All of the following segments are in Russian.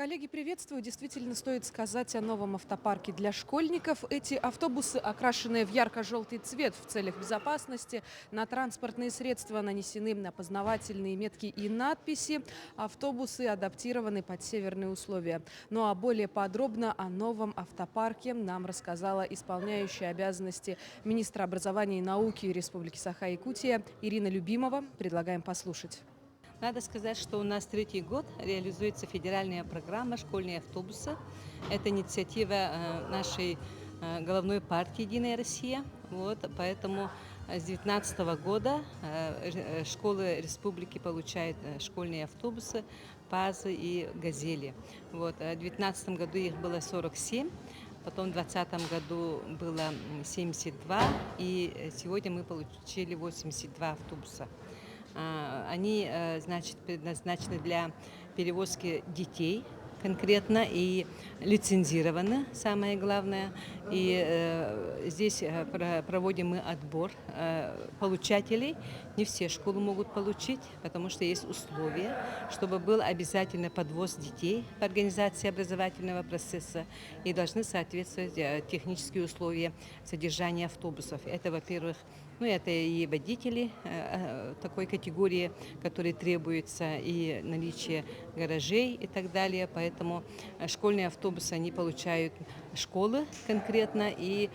Коллеги, приветствую. Действительно, стоит сказать о новом автопарке для школьников. Эти автобусы, окрашенные в ярко-желтый цвет в целях безопасности, на транспортные средства нанесены опознавательные метки и надписи. Автобусы адаптированы под северные условия. Ну а более подробно о новом автопарке нам рассказала исполняющая обязанности министра образования и науки Республики Саха-Якутия Ирина Любимова. Предлагаем послушать. Надо сказать, что у нас третий год реализуется федеральная программа «Школьные автобусы». Это инициатива нашей головной партии «Единая Россия». Поэтому с 2019 года школы республики получают школьные автобусы, ПАЗы и «Газели». В 2019 году их было 47. Потом в 2020 году было 72, и сегодня мы получили 82 автобуса. Они, значит, предназначены для перевозки детей конкретно и лицензированы, самое главное. И здесь проводим мы отбор получателей. Не все школы могут получить, потому что есть условия, чтобы был обязательно подвоз детей в организации образовательного процесса и должны соответствовать технические условия содержания автобусов. Это, во-первых, это и водители такой категории, которые требуются, и наличие гаражей и так далее. Поэтому школьные автобусы они получают школы конкретно и,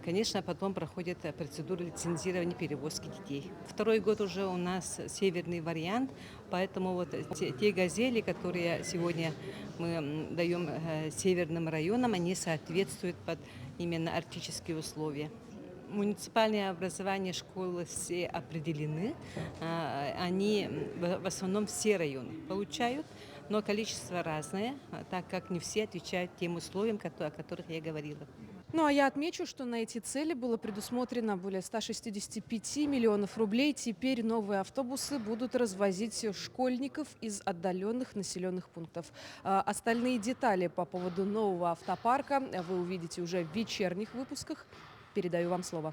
конечно, потом проходят процедуру лицензирования перевозки детей. Второй год уже у нас северный вариант, поэтому те «Газели», которые сегодня мы даем северным районам, они соответствуют под именно арктические условия. Муниципальное образование школы все определены. Они в основном все районы получают, но количество разное, так как не все отвечают тем условиям, о которых я говорила. Ну, а я отмечу, что на эти цели было предусмотрено более 165 миллионов рублей. Теперь новые автобусы будут развозить школьников из отдаленных населенных пунктов. Остальные детали по поводу нового автопарка вы увидите уже в вечерних выпусках. Передаю вам слово.